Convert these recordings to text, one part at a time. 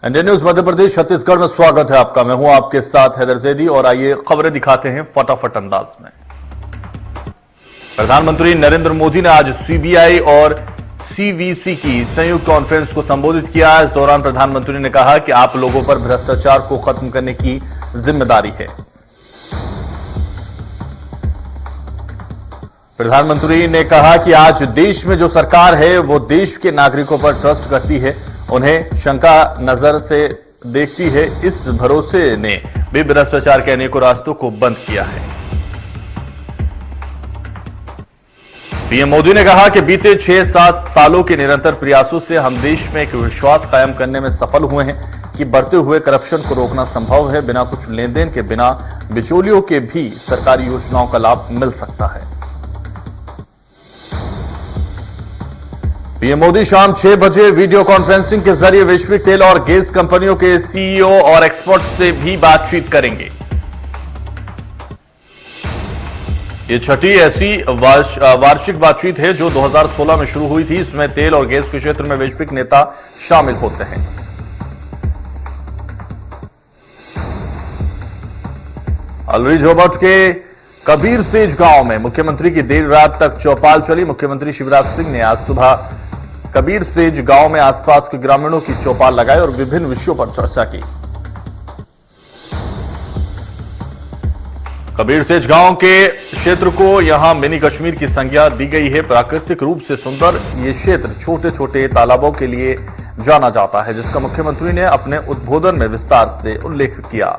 Indian news Madhya Pradesh Chhattisgarh में स्वागत है आपका। मैं हूं आपके साथ हैदर जैदी और आइए खबरें दिखाते हैं फटाफट अंदाज में। प्रधानमंत्री नरेंद्र मोदी ने आज सीबीआई और सीवीसी की संयुक्त कॉन्फ्रेंस को संबोधित किया। इस दौरान प्रधानमंत्री ने कहा कि आप लोगों पर भ्रष्टाचार को खत्म करने की जिम्मेदारी है। प्रधानमंत्री ने कहा कि आज देश में जो सरकार है वो देश के नागरिकों पर ट्रस्ट करती है, उन्हें शंका नजर से देखती है। इस भरोसे ने भी भ्रष्टाचार के अनेकों रास्तों को बंद किया है। पीएम मोदी ने कहा कि बीते 6-7 सालों के निरंतर प्रयासों से हम देश में एक विश्वास कायम करने में सफल हुए हैं कि बढ़ते हुए करप्शन को रोकना संभव है। बिना कुछ लेन देन के, बिना बिचौलियों के भी सरकारी योजनाओं का लाभ मिल सकता है। पीएम मोदी शाम 6 बजे वीडियो कॉन्फ्रेंसिंग के जरिए वैश्विक तेल और गैस कंपनियों के सीईओ और एक्सपर्ट से भी बातचीत करेंगे। ये छठी ऐसी वार्षिक बातचीत है जो 2016 में शुरू हुई थी। इसमें तेल और गैस के क्षेत्र में वैश्विक नेता शामिल होते हैं। अलरी जोबट के कबीरसेज गांव में मुख्यमंत्री की देर रात तक चौपाल चली। मुख्यमंत्री शिवराज सिंह ने आज सुबह कबीरसेज गांव में आसपास के ग्रामीणों की चौपाल लगाई और विभिन्न विषयों पर चर्चा की। कबीरसेज गांव के क्षेत्र को यहां मिनी कश्मीर की संज्ञा दी गई है। प्राकृतिक रूप से सुंदर ये क्षेत्र छोटे छोटे तालाबों के लिए जाना जाता है, जिसका मुख्यमंत्री ने अपने उद्बोधन में विस्तार से उल्लेख किया।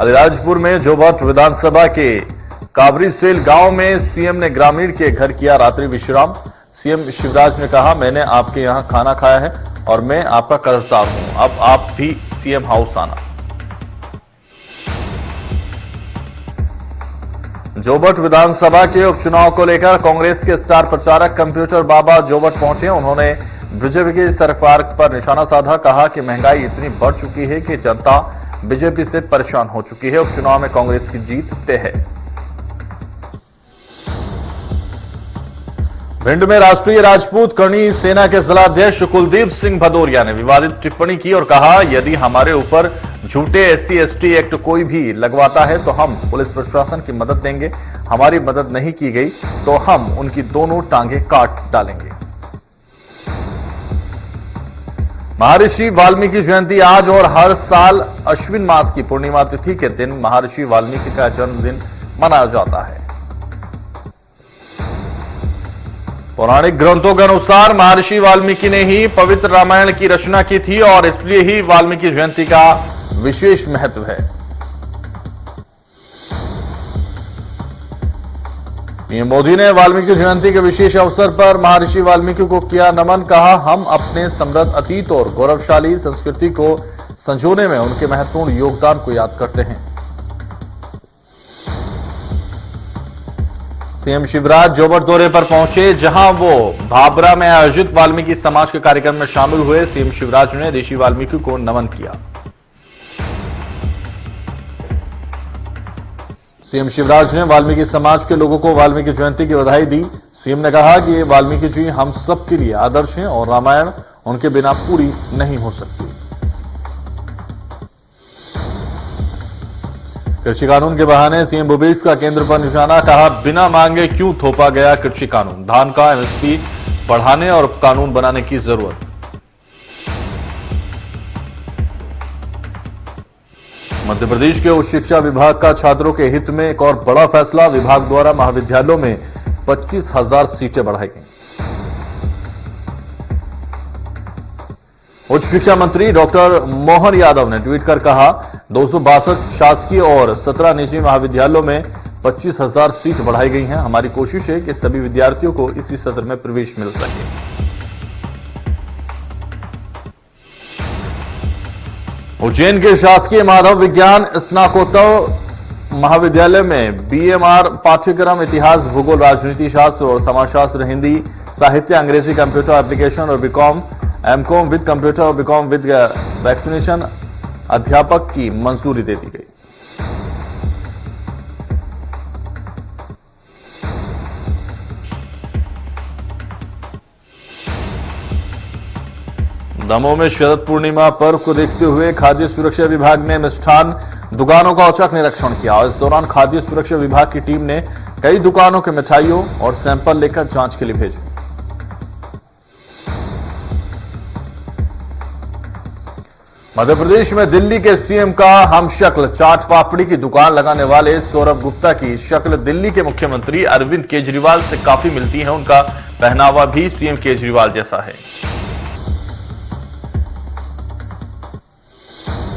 अलीराजपुर में जोबट विधानसभा के काबरीसेल गांव में सीएम ने ग्रामीण के घर किया रात्रि विश्राम। सीएम शिवराज ने कहा, मैंने आपके यहां खाना खाया है और मैं आपका कर्जदार हूं। अब आप भी सीएम हाउस आना। जोबट विधानसभा के उपचुनाव को लेकर कांग्रेस के स्टार प्रचारक कंप्यूटर बाबा जोबट पहुंचे। उन्होंने बीजेपी की सरकार पर निशाना साधा। कहा कि महंगाई इतनी बढ़ चुकी है कि जनता बीजेपी से परेशान हो चुकी है। उपचुनाव में कांग्रेस की जीत तय है। भिंड में राष्ट्रीय राजपूत करणी सेना के जिलाध्यक्ष कुलदीप सिंह भदौरिया ने विवादित टिप्पणी की और कहा, यदि हमारे ऊपर झूठे SC/ST एक्ट कोई भी लगवाता है तो हम पुलिस प्रशासन की मदद देंगे। हमारी मदद नहीं की गई तो हम उनकी दोनों टांगें काट डालेंगे। महर्षि वाल्मीकि जयंती आज और हर साल अश्विन मास की पूर्णिमा तिथि के दिन महर्षि वाल्मीकि का जन्मदिन मनाया जाता है। पौराणिक ग्रंथों के अनुसार महर्षि वाल्मीकि ने ही पवित्र रामायण की रचना की थी और इसलिए ही वाल्मीकि जयंती का विशेष महत्व है। पीएम मोदी ने वाल्मीकि जयंती के विशेष अवसर पर महर्षि वाल्मीकि को किया नमन। कहा, हम अपने समृद्ध अतीत और गौरवशाली संस्कृति को संजोने में उनके महत्वपूर्ण योगदान को याद करते हैं। सीएम शिवराज जोबट दौरे पर पहुंचे, जहां वो भाबरा में आयोजित वाल्मीकि समाज के कार्यक्रम में शामिल हुए। सीएम शिवराज ने ऋषि वाल्मीकि को नमन किया। सीएम शिवराज ने वाल्मीकि समाज के लोगों को वाल्मीकि जयंती की बधाई दी। सीएम ने कहा कि ये वाल्मीकि जी हम सबके लिए आदर्श हैं और रामायण उनके बिना पूरी नहीं हो सकती। कृषि कानून के बहाने सीएम भूपेश का केंद्र पर निशाना। कहा, बिना मांगे क्यों थोपा गया कृषि कानून। धान का MSP बढ़ाने और कानून बनाने की जरूरत। मध्य प्रदेश के उच्च शिक्षा विभाग का छात्रों के हित में एक और बड़ा फैसला। विभाग द्वारा महाविद्यालयों में 25,000 सीटें बढ़ाई गई। उच्च शिक्षा मंत्री डॉक्टर मोहन यादव ने ट्वीट कर कहा, 262 शासकीय और 17 निजी महाविद्यालयों में 25,000 सीट बढ़ाई गई हैं। हमारी कोशिश है कि सभी विद्यार्थियों को इसी सत्र में प्रवेश मिल सके। उज्जैन के शासकीय माधव विज्ञान स्नातकोत्तर महाविद्यालय में BMR पाठ्यक्रम इतिहास, भूगोल, राजनीति शास्त्र और समाजशास्त्र, हिंदी, साहित्य, अंग्रेजी, कंप्यूटर एप्लीकेशन और बीकॉम, MCOM विद कंप्यूटर और बीकॉम विद वैक्सीनेशन अध्यापक की मंजूरी दे दी गई। दमोह में शरद पूर्णिमा पर्व को देखते हुए खाद्य सुरक्षा विभाग ने मिष्ठान दुकानों का औचक निरीक्षण किया। इस दौरान खाद्य सुरक्षा विभाग की टीम ने कई दुकानों के मिठाइयों और सैंपल लेकर जांच के लिए भेजे। मध्य प्रदेश में दिल्ली के सीएम का हमशक्ल चाट पापड़ी की दुकान लगाने वाले सौरभ गुप्ता की शक्ल दिल्ली के मुख्यमंत्री अरविंद केजरीवाल से काफी मिलती है। उनका पहनावा भी सीएम केजरीवाल जैसा है।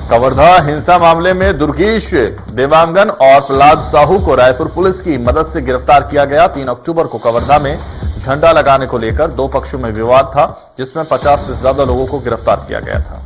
कवर्धा हिंसा मामले में दुर्गेश देवांगन और प्रहलाद साहू को रायपुर पुलिस की मदद से गिरफ्तार किया गया। 3 अक्टूबर को कवर्धा में झंडा लगाने को लेकर 2 पक्षों में विवाद था, जिसमें 50 से ज्यादा लोगों को गिरफ्तार किया गया था।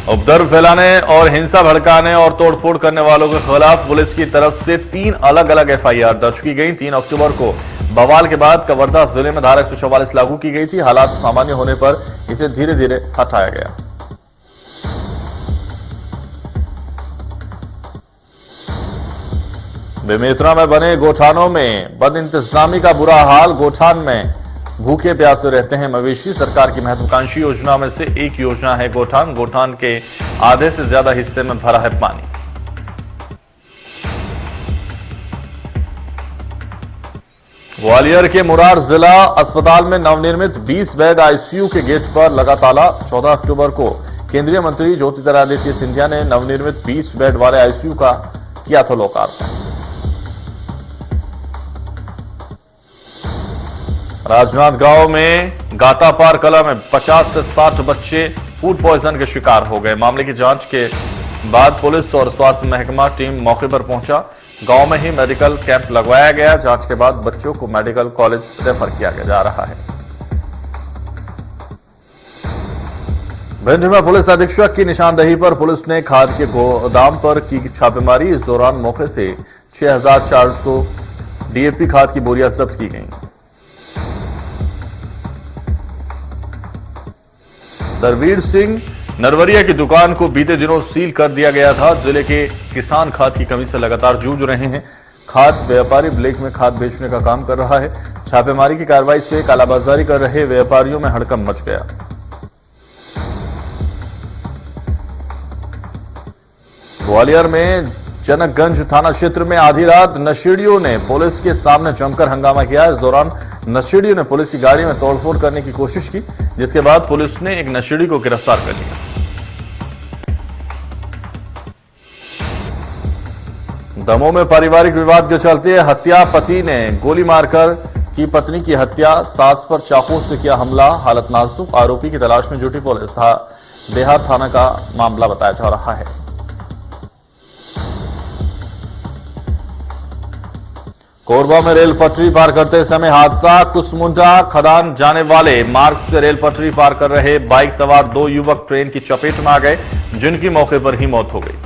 उपद्रव फैलाने और हिंसा भड़काने और तोड़फोड़ करने वालों के खिलाफ पुलिस की तरफ से 3 अलग अलग एफआईआर दर्ज की गई। 3 अक्टूबर को बवाल के बाद कवर्धा जिले में धारा 144 लागू की गई थी। हालात सामान्य होने पर इसे धीरे धीरे हटाया गया। बेमेतरा में बने गोठानों में बदइंतजामी का बुरा हाल। गोठान में भूखे प्यासे रहते हैं मवेशी। सरकार की महत्वाकांक्षी योजना में से एक योजना है गोठान। गोठान के आधे से ज्यादा हिस्से में भरा है पानी। ग्वालियर के मुरार जिला अस्पताल में नवनिर्मित 20 बेड आईसीयू के गेट पर लगा ताला। 14 अक्टूबर को केंद्रीय मंत्री ज्योतिरादित्य सिंधिया ने नवनिर्मित 20 बेड वाले आईसीयू का किया था लोकार्पण। राजनांदगांव में गातापार कला में 50 से 60 बच्चे फूड पॉइजन के शिकार हो गए। मामले की जांच के बाद पुलिस और स्वास्थ्य महकमा टीम मौके पर पहुंचा। गांव में ही मेडिकल कैंप लगवाया गया। जांच के बाद बच्चों को मेडिकल कॉलेज रेफर किया जा रहा है। भिंड में पुलिस अधीक्षक की निशानदेही पर पुलिस ने खाद के गोदाम पर की छापेमारी। इस दौरान मौके से 6400 डीएपी खाद की बोरियां जब्त की गई। सरवीर सिंह नरवरिया की दुकान को बीते दिनों सील कर दिया गया था। जिले के किसान खाद की कमी से लगातार जूझ रहे हैं। खाद व्यापारी ब्लैक में खाद बेचने का काम कर रहा है। छापेमारी की कार्रवाई से कालाबाजारी कर रहे व्यापारियों में हड़कंप मच गया। ग्वालियर में जनकगंज थाना क्षेत्र में आधी रात नशेड़ियों ने पुलिस के सामने जमकर हंगामा किया। इस दौरान नशेड़ियों ने पुलिस की गाड़ी में तोड़फोड़ करने की कोशिश की, जिसके बाद पुलिस ने एक नशेड़ी को गिरफ्तार कर लिया। दमोह में पारिवारिक विवाद के चलते हत्या। पति ने गोली मारकर की पत्नी की हत्या। सास पर चाकू से किया हमला, हालत नाजुक। आरोपी की तलाश में जुटी पुलिस। देहात थाना का मामला बताया जा रहा है। कोरबा में रेल पटरी पार करते समय हादसा। कुसमुंडा खदान जाने वाले मार्ग से रेल पटरी पार कर रहे बाइक सवार 2 युवक ट्रेन की चपेट में आ गए, जिनकी मौके पर ही मौत हो गई।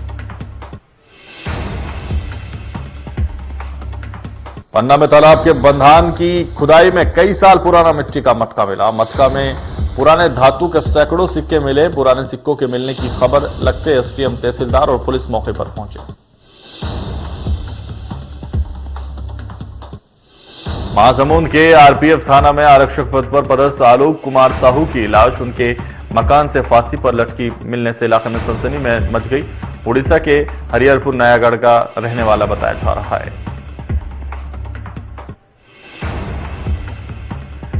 पन्ना में तालाब के बंधान की खुदाई में कई साल पुराना मिट्टी का मटका मिला। मटका में पुराने धातु के सैकड़ों सिक्के मिले। पुराने सिक्कों के मिलने की खबर लगते एसडीएम, तहसीलदार और पुलिस मौके पर पहुंचे। महासमुंद के आरपीएफ थाना में आरक्षक पद पर पदस्थ आलोक कुमार साहू की लाश उनके मकान से फांसी पर लटकी मिलने से इलाके में सनसनी में मच गई। उड़ीसा के हरिहरपुर नयागढ़ का रहने वाला बताया जा रहा है।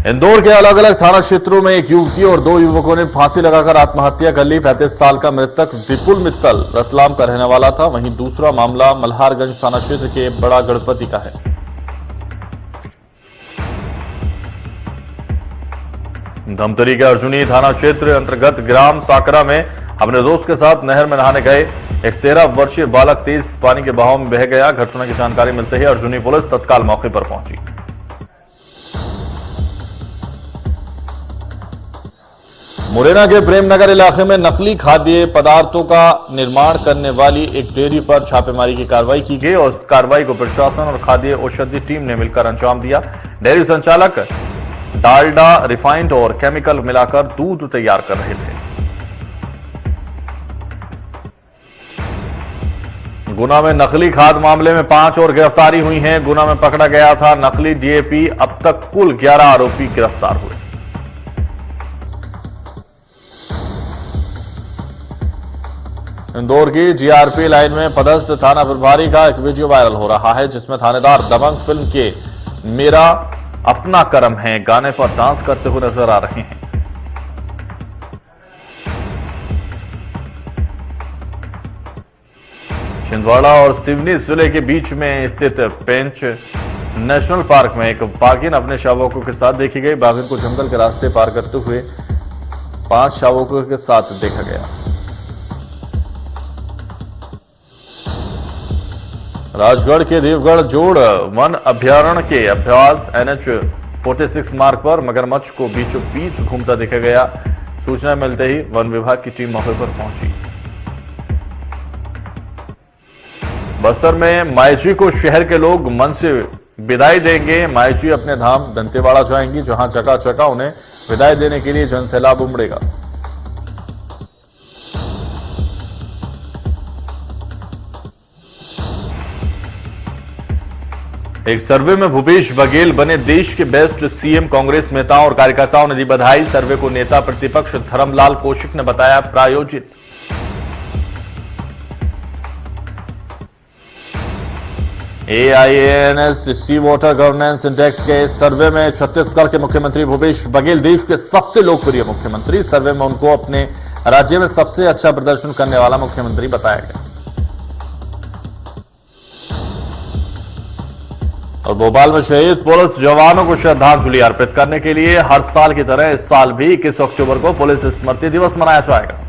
इंदौर के अलग अलग थाना क्षेत्रों में एक युवती और 2 युवकों ने फांसी लगाकर आत्महत्या कर ली। 35 साल का मृतक विपुल मित्तल रतलाम का रहने वाला था। वहीं दूसरा मामला मल्हारगंज थाना क्षेत्र के बड़ा गणपति का है। धमतरी के अर्जुनी थाना क्षेत्र अंतर्गत ग्राम साकरा में अपने दोस्त के साथ नहर में नहाने गए एक 13 वर्षीय बालक तेज पानी के बहाव में बह गया। घटना की जानकारी मिलते ही अर्जुनी पुलिस तत्काल मौके पर पहुंची। मुरैना के प्रेमनगर इलाके में नकली खाद्य पदार्थों का निर्माण करने वाली एक डेयरी पर छापेमारी की कार्रवाई की गई और इस कार्रवाई को प्रशासन और खाद्य औषधि टीम ने मिलकर अंजाम दिया। डेयरी संचालक डालडा, रिफाइंड और केमिकल मिलाकर दूध तैयार कर रहे थे। गुना में नकली खाद मामले में 5 और गिरफ्तारी हुई हैं। गुना में पकड़ा गया था नकली डीएपी। अब तक कुल 11 आरोपी गिरफ्तार हुए। इंदौर की जीआरपी लाइन में पदस्थ थाना प्रभारी का एक वीडियो वायरल हो रहा है, जिसमें थानेदार दबंग फिल्म के मेरा अपना कर्म है गाने पर डांस करते हुए नजर आ रहे हैं। छिंदवाड़ा और सिवनी जिले के बीच में स्थित पेंच नेशनल पार्क में एक बाघिन अपने शावकों के साथ देखी गई। बाघिन को जंगल के रास्ते पार करते हुए 5 शावकों के साथ देखा गया। राजगढ़ के देवगढ़ जोड़ वन अभ्यारण्य के अभ्यास NH-46 मार्ग पर मगरमच्छ को बीचों बीच घूमता देखा गया। सूचना मिलते ही वन विभाग की टीम मौके पर पहुंची। बस्तर में मायची को शहर के लोग मन से विदाई देंगे। मायची अपने धाम दंतेवाड़ा जाएंगी, जहां चका चका उन्हें विदाई देने के लिए जनसैलाब उमड़ेगा। एक सर्वे में भूपेश बघेल बने देश के बेस्ट सीएम। कांग्रेस नेताओं और कार्यकर्ताओं ने दी बधाई। सर्वे को नेता प्रतिपक्ष धर्मलाल कौशिक ने बताया प्रायोजित। AIANS सी वाटर गवर्नेंस इंडेक्स के सर्वे में छत्तीसगढ़ के मुख्यमंत्री भूपेश बघेल देश के सबसे लोकप्रिय मुख्यमंत्री। सर्वे में उनको अपने राज्य में सबसे अच्छा प्रदर्शन करने वाला मुख्यमंत्री बताया गया। और भोपाल में शहीद पुलिस जवानों को श्रद्धांजलि अर्पित करने के लिए हर साल की तरह इस साल भी 21 अक्टूबर को पुलिस स्मृति दिवस मनाया जाएगा।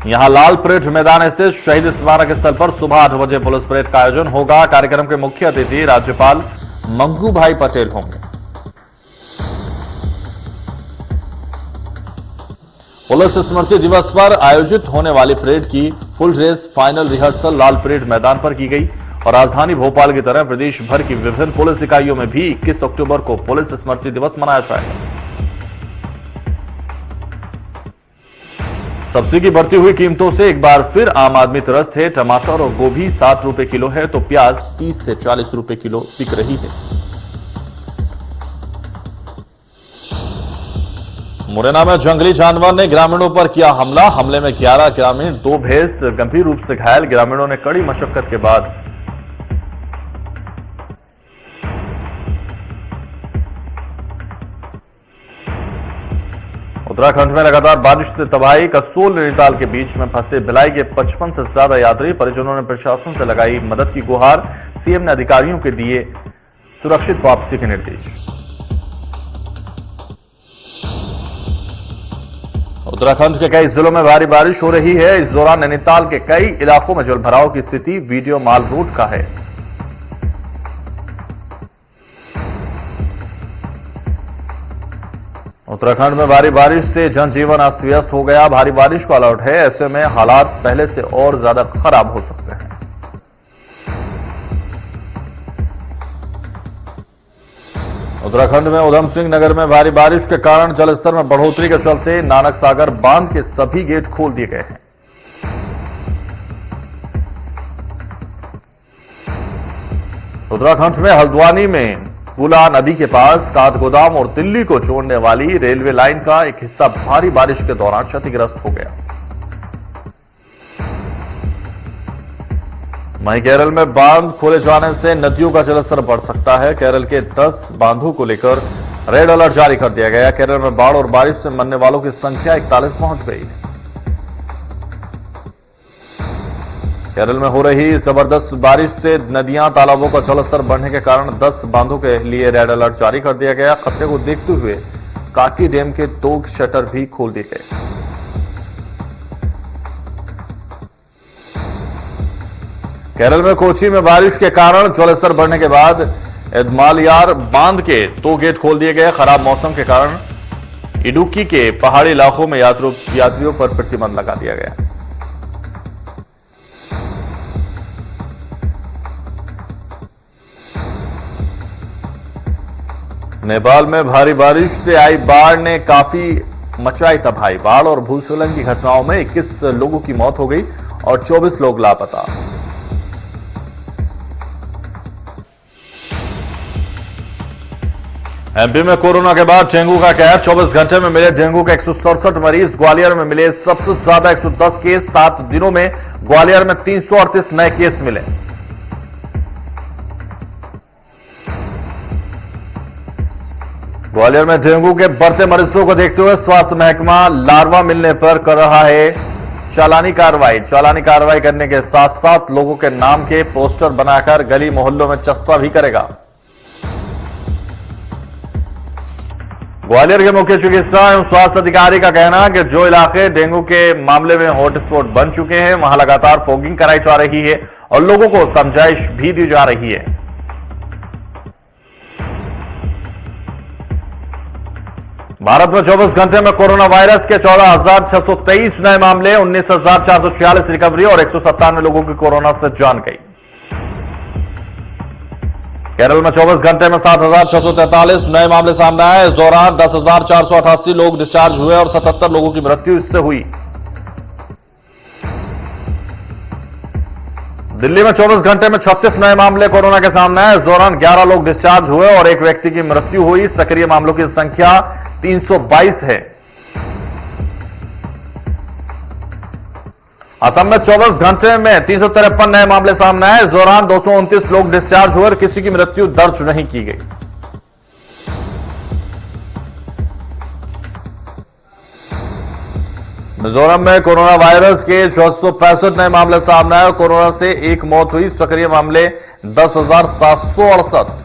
यहां लाल परेड मैदान स्थित शहीद स्मारक स्थल पर सुबह 8 बजे पुलिस परेड का आयोजन होगा। कार्यक्रम के मुख्य अतिथि राज्यपाल मंगू भाई पटेल होंगे। पुलिस स्मृति दिवस पर आयोजित होने वाली परेड की फुल ड्रेस फाइनल रिहर्सल लाल परेड मैदान पर की गई और राजधानी भोपाल की तरह प्रदेश भर की विभिन्न पुलिस इकाइयों में भी 21 अक्टूबर को पुलिस स्मृति दिवस मनाया जाएगा। सब्जी की बढ़ती हुई कीमतों से एक बार फिर आम आदमी त्रस्त है। टमाटर और गोभी 7 रुपए किलो है तो प्याज 30 से 40 रुपए किलो बिक रही है। मुरैना में जंगली जानवर ने ग्रामीणों पर किया हमला। हमले में 11 ग्रामीण 2 भैंस गंभीर रूप से घायल। ग्रामीणों ने कड़ी मशक्कत के बाद उत्तराखंड में लगातार बारिश से तबाही। कसोल नैनीताल के बीच में फंसे भिलाई के 55 से ज्यादा यात्री। परिजनों ने प्रशासन से लगाई मदद की गुहार। सीएम ने अधिकारियों के दिए सुरक्षित वापसी के निर्देश। उत्तराखंड के कई जिलों में भारी बारिश हो रही है। इस दौरान नैनीताल के कई इलाकों में जलभराव की स्थिति वीडियो माल रोड का है। उत्तराखंड में भारी बारिश से जनजीवन अस्त व्यस्त हो गया। भारी बारिश का अलर्ट है। ऐसे में हालात पहले से और ज्यादा खराब हो सकते हैं। उत्तराखंड में उधम सिंह नगर में भारी बारिश के कारण जलस्तर में बढ़ोतरी के चलते नानक सागर बांध के सभी गेट खोल दिए गए हैं। उत्तराखंड में हल्द्वानी में पुला नदी के पास काठगोदाम और दिल्ली को जोड़ने वाली रेलवे लाइन का एक हिस्सा भारी बारिश के दौरान क्षतिग्रस्त हो गया। वहीं केरल में बांध खोले जाने से नदियों का जलस्तर बढ़ सकता है। केरल के 10 बांधों को लेकर रेड अलर्ट जारी कर दिया गया। केरल में बाढ़ और बारिश से मरने वालों की संख्या 41 पहुंच गई है। केरल में हो रही जबरदस्त बारिश से नदियां तालाबों का जलस्तर बढ़ने के कारण 10 बांधों के लिए रेड अलर्ट जारी कर दिया गया। खतरे को देखते हुए काकी डैम के 2 शटर भी खोल दिए गए। केरल में कोची में बारिश के कारण जलस्तर बढ़ने के बाद एदमालियार बांध के 2 गेट खोल दिए गए। खराब मौसम के कारण इडुक्की के पहाड़ी इलाकों में यात्रियों पर प्रतिबंध लगा दिया गया। नेपाल में भारी बारिश से आई बाढ़ ने काफी मचाई तबाही। बाढ़ और भूस्खलन की घटनाओं में 21 लोगों की मौत हो गई और 24 लोग लापता। एमपी में कोरोना के बाद डेंगू का कहर। 24 घंटे में मिले डेंगू के 167 मरीज। ग्वालियर में मिले सबसे ज्यादा 110 केस। 7 दिनों में ग्वालियर में 338 नए केस मिले। ग्वालियर में डेंगू के बढ़ते मरीजों को देखते हुए स्वास्थ्य महकमा लार्वा मिलने पर कर रहा है चालानी कार्रवाई। चालानी कार्रवाई करने के साथ साथ लोगों के नाम के पोस्टर बनाकर गली मोहल्लों में चस्पा भी करेगा। ग्वालियर के मुख्य चिकित्सा एवं स्वास्थ्य अधिकारी का कहना है कि जो इलाके डेंगू के मामले में हॉटस्पॉट बन चुके हैं वहां लगातार फॉगिंग कराई जा रही है और लोगों को समझाइश भी दी जा रही है। भारत में 24 घंटे में कोरोना वायरस के 14,623 नए मामले, 19,446 रिकवरी और 197 लोगों की कोरोना से जान गई। केरल में 24 घंटे में 7,643 नए मामले सामने आए। इस दौरान 10,488 लोग डिस्चार्ज हुए और 77 लोगों की मृत्यु इससे हुई। दिल्ली में 24 घंटे में 36 नए मामले कोरोना के सामने आए। इस दौरान 11 लोग डिस्चार्ज हुए और एक व्यक्ति की मृत्यु हुई। सक्रिय मामलों की संख्या 322 है। असम में 24 घंटे में 353 नए मामले सामने आए। इस दौरान 229 लोग डिस्चार्ज हुए और किसी की मृत्यु दर्ज नहीं की गई। मिजोरम में कोरोना वायरस के 665 नए मामले सामने आए और कोरोना से एक मौत हुई। सक्रिय मामले 10,768।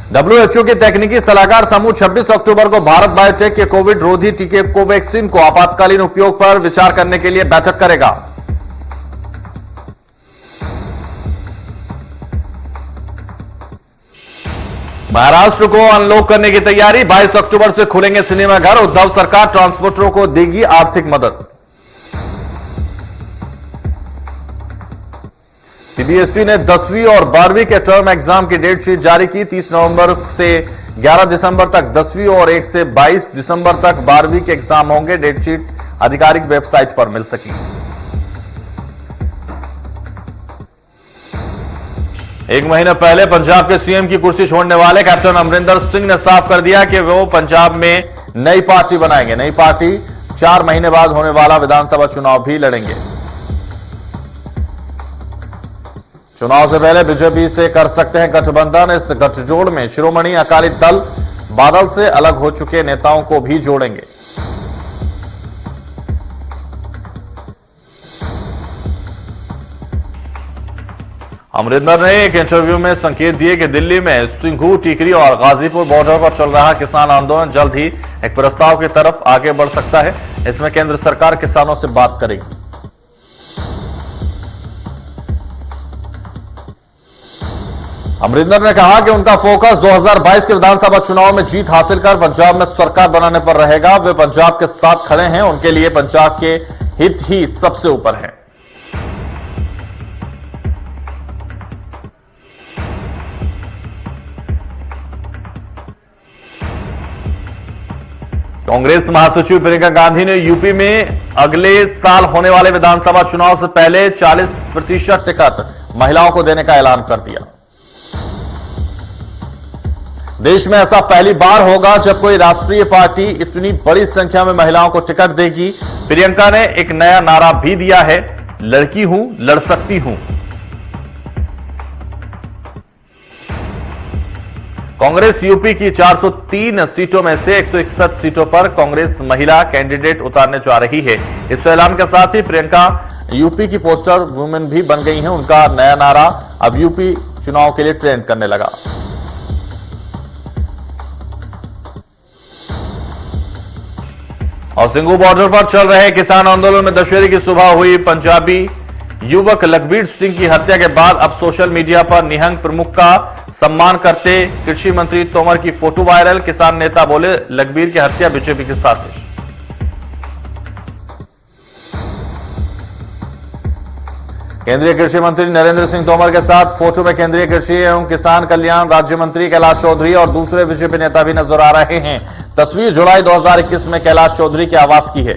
WHO के तकनीकी सलाहकार समूह 26 अक्टूबर को भारत बायोटेक के कोविड रोधी टीके कोवैक्सीन को आपातकालीन उपयोग पर विचार करने के लिए बैठक करेगा। महाराष्ट्र को अनलॉक करने की तैयारी। 22 अक्टूबर से खुलेंगे सिनेमाघर। उद्धव सरकार ट्रांसपोर्टरों को देगी आर्थिक मदद। सीबीएसई ने 10वीं और 12वीं के टर्म एग्जाम की डेट शीट जारी की। 30 नवंबर से 11 दिसंबर तक 10वीं और 1 से 22 दिसंबर तक 12वीं के एग्जाम होंगे। डेट शीट आधिकारिक वेबसाइट पर मिल सकी। एक महीने पहले पंजाब के सीएम की कुर्सी छोड़ने वाले कैप्टन अमरिंदर सिंह ने साफ कर दिया कि वो पंजाब में नई पार्टी बनाएंगे। नई पार्टी 4 महीने बाद होने वाला विधानसभा चुनाव भी लड़ेंगे। चुनाव से पहले बीजेपी से कर सकते हैं गठबंधन। इस गठजोड़ में शिरोमणि अकाली दल बादल से अलग हो चुके नेताओं को भी जोड़ेंगे। अमरिंदर ने एक इंटरव्यू में संकेत दिए कि दिल्ली में सिंघू, टीकरी और गाजीपुर बॉर्डर पर चल रहा किसान आंदोलन जल्द ही एक प्रस्ताव की तरफ आगे बढ़ सकता है। इसमें केंद्र सरकार किसानों से बात करेगी। अमरिंदर ने कहा कि उनका फोकस 2022 के विधानसभा चुनाव में जीत हासिल कर पंजाब में सरकार बनाने पर रहेगा। वे पंजाब के साथ खड़े हैं। उनके लिए पंजाब के हित ही सबसे ऊपर है। कांग्रेस महासचिव प्रियंका गांधी ने यूपी में अगले साल होने वाले विधानसभा चुनाव से पहले 40% टिकट महिलाओं को देने का ऐलान कर दिया। देश में ऐसा पहली बार होगा जब कोई राष्ट्रीय पार्टी इतनी बड़ी संख्या में महिलाओं को टिकट देगी। प्रियंका ने एक नया नारा भी दिया है, लड़की हूं, लड़ सकती हूं। कांग्रेस यूपी की 403 सीटों में से 161 सीटों पर कांग्रेस महिला कैंडिडेट उतारने जा रही है। इस ऐलान के साथ ही प्रियंका यूपी की पोस्टर वुमेन भी बन गई हैं। उनका नया नारा अब यूपी चुनाव के लिए ट्रेंड करने लगा। और सिंघू बॉर्डर पर चल रहे किसान आंदोलन में दशहरे की सुबह हुई पंजाबी युवक लखबीर सिंह की हत्या के बाद अब सोशल मीडिया पर निहंग प्रमुख का सम्मान करते कृषि मंत्री तोमर की फोटो वायरल। किसान नेता बोले, लखबीर की हत्या बीजेपी की साजिश। केंद्रीय कृषि मंत्री नरेंद्र सिंह तोमर के साथ फोटो में केंद्रीय कृषि एवं किसान कल्याण राज्य मंत्री कैलाश चौधरी और दूसरे बीजेपी नेता भी नजर आ रहे हैं। तस्वीर जुलाई 2021 में कैलाश चौधरी के आवास की है।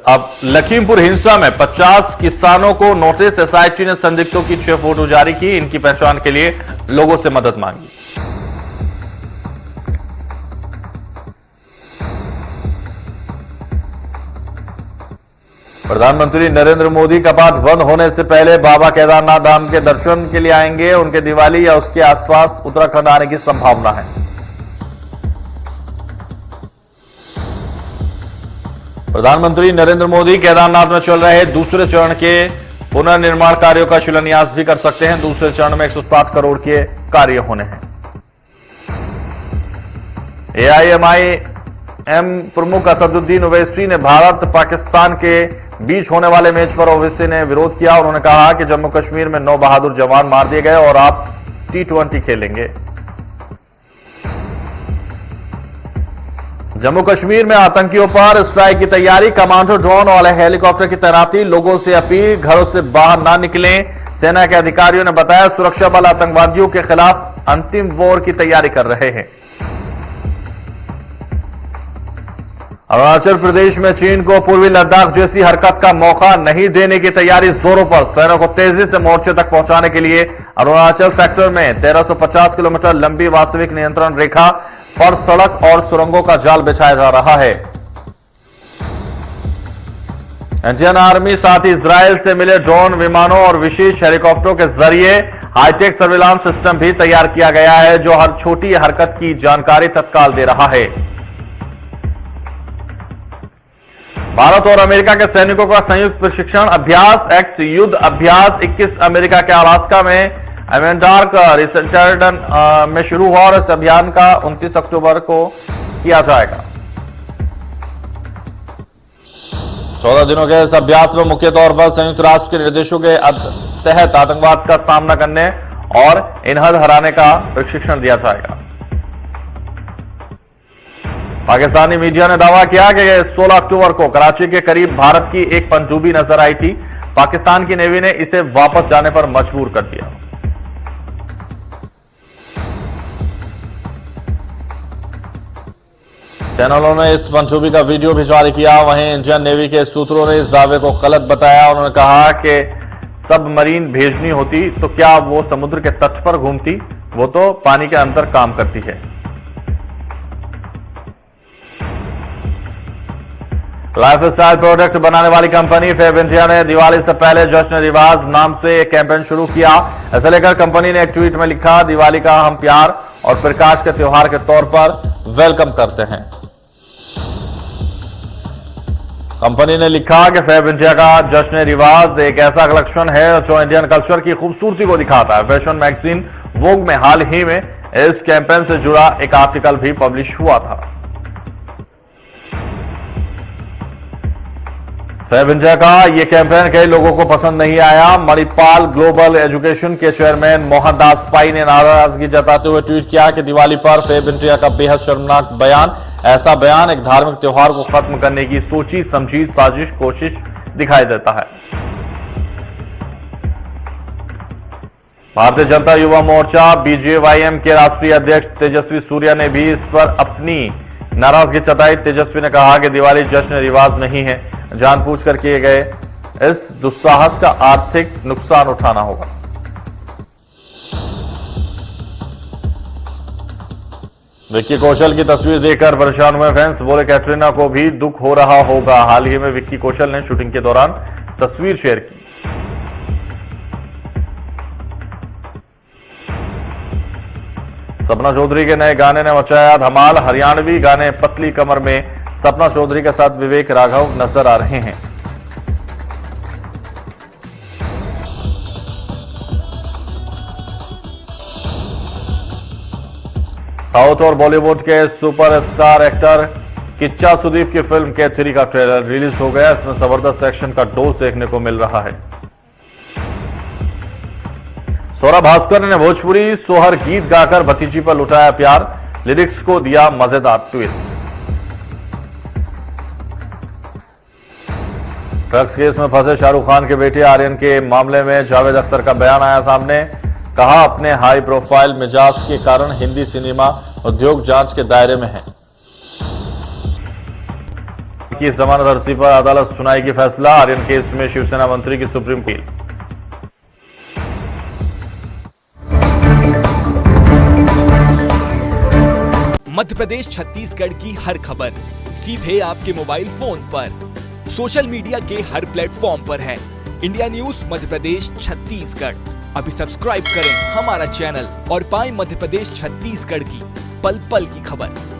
अब लखीमपुर हिंसा में 50 किसानों को नोटिस, एसआईटी ने संदिग्धों की 6 फोटो जारी की। इनकी पहचान के लिए लोगों से मदद मांगी। प्रधानमंत्री नरेंद्र मोदी कपाट बंद होने से पहले बाबा केदारनाथ धाम के दर्शन के लिए आएंगे। उनके दिवाली या उसके आसपास उत्तराखंड आने की संभावना है। प्रधानमंत्री नरेंद्र मोदी केदारनाथ में चल रहे दूसरे चरण के पुनर्निर्माण कार्यों का शिलान्यास भी कर सकते हैं। दूसरे चरण में 160 करोड़ के कार्य होने हैं। एआईएमआईएम प्रमुख असदुद्दीन ओवैसी ने भारत पाकिस्तान के बीच होने वाले मैच पर ओवैसी ने विरोध किया। उन्होंने कहा कि जम्मू कश्मीर में 9 बहादुर जवान मार दिए गए और आप T20 खेलेंगे। जम्मू कश्मीर में आतंकियों पर स्ट्राइक की तैयारी, कमांडो ड्रोन वाले हेलीकॉप्टर की तैनाती, लोगों से अपील घरों से बाहर ना निकलें। सेना के अधिकारियों ने बताया सुरक्षा बल आतंकवादियों के खिलाफ अंतिम वॉर की तैयारी कर रहे हैं। अरुणाचल प्रदेश में चीन को पूर्वी लद्दाख जैसी हरकत का मौका नहीं देने की तैयारी जोरों पर। सेना को तेजी से मोर्चे तक पहुंचाने के लिए अरुणाचल सेक्टर में 1350 किलोमीटर लंबी वास्तविक नियंत्रण रेखा पर सड़क और सुरंगों का जाल बिछाया जा रहा है। इंडियन आर्मी साथ ही इजराइल से मिले ड्रोन, विमानों और विशेष हेलीकॉप्टरों के जरिए हाईटेक सर्विलांस सिस्टम भी तैयार किया गया है, जो हर छोटी हरकत की जानकारी तत्काल दे रहा है। भारत और अमेरिका के सैनिकों का संयुक्त प्रशिक्षण अभ्यास एक्स युद्ध अभ्यास 21 अमेरिका के अलास्का में एवेंडार्क रिसर्च में शुरू हुआ और इस अभियान का 29 अक्टूबर को किया जाएगा। 14 दिनों के इस अभ्यास में मुख्य तौर पर संयुक्त राष्ट्र के निर्देशों के तहत आतंकवाद का सामना करने और इन्हें हराने का प्रशिक्षण दिया जाएगा। पाकिस्तानी मीडिया ने दावा किया कि 16 अक्टूबर को कराची के करीब भारत की एक पनडुब्बी नजर आई थी। पाकिस्तान की नेवी ने इसे वापस जाने पर मजबूर कर दिया। चैनलों ने इस पनडुब्बी का वीडियो भी जारी किया। वहीं इंडियन नेवी के सूत्रों ने इस दावे को गलत बताया। उन्होंने कहा कि सबमरीन भेजनी होती तो क्या वो समुद्र के तट पर घूमती, वो तो पानी के अंदर काम करती है। लाइफस्टाइल प्रोडक्ट बनाने वाली कंपनी फेब इंडिया ने दिवाली से पहले जश्न रिवाज नाम से एक कैंपेन शुरू किया। ऐसा लेकर कंपनी ने एक ट्वीट में लिखा, दिवाली का हम प्यार और प्रकाश के त्योहार के तौर पर वेलकम करते हैं। कंपनी ने लिखा कि फेब इंडिया का जश्न रिवाज एक ऐसा कलेक्शन है जो इंडियन कल्चर की खूबसूरती को दिखाता है। फैशन मैगजीन वोग में हाल ही में इस कैंपेन से जुड़ा एक आर्टिकल भी पब्लिश हुआ था। फेब इंडिया का यह कैंपेन कई लोगों को पसंद नहीं आया। मणिपाल ग्लोबल एजुकेशन के चेयरमैन मोहन दास पाई ने नाराजगी जताते हुए ट्वीट किया कि दिवाली पर फेब इंडिया का बेहद शर्मनाक बयान, ऐसा बयान एक धार्मिक त्योहार को खत्म करने की सोची समझी साजिश कोशिश दिखाई देता है। भारतीय जनता युवा मोर्चा बीजेवाईएम के राष्ट्रीय अध्यक्ष तेजस्वी सूर्या ने भी इस पर अपनी नाराजगी जताई। तेजस्वी ने कहा कि दिवाली जश्न रिवाज नहीं है, जानबूझकर किए गए इस दुस्साहस का आर्थिक नुकसान उठाना होगा। विक्की कौशल की तस्वीर देखकर परेशान हुए फैंस, बोले कैटरीना को भी दुख हो रहा होगा। हाल ही में विक्की कौशल ने शूटिंग के दौरान तस्वीर शेयर की। सपना चौधरी के नए गाने ने मचाया धमाल। हरियाणवी गाने पतली कमर में सपना चौधरी के साथ विवेक राघव नजर आ रहे हैं। साउथ और बॉलीवुड के सुपरस्टार एक्टर किच्चा सुदीप की फिल्म के 3 का ट्रेलर रिलीज हो गया। इसमें जबरदस्त एक्शन का डोज देखने को मिल रहा है। सौरभ भास्कर ने भोजपुरी सोहर गीत गाकर भतीजी पर लुटाया प्यार, लिरिक्स को दिया मजेदार ट्विस्ट। ड्रग्स केस में फंसे शाहरुख खान के बेटे आर्यन के मामले में जावेद अख्तर का बयान आया सामने। कहा, अपने हाई प्रोफाइल मिजाज के कारण हिंदी सिनेमा उद्योग जांच के दायरे में है। की जमानत अर्जी पर अदालत सुनाएगी फैसला। आर्यन केस में शिवसेना मंत्री की सुप्रीम कोर्ट। मध्य प्रदेश छत्तीसगढ़ की हर खबर सीधे आपके मोबाइल फोन पर, सोशल मीडिया के हर प्लेटफॉर्म पर है। इंडिया न्यूज मध्य प्रदेश छत्तीसगढ़, अभी सब्सक्राइब करें हमारा चैनल और पाएं मध्य प्रदेश छत्तीसगढ़ की पल पल की खबर।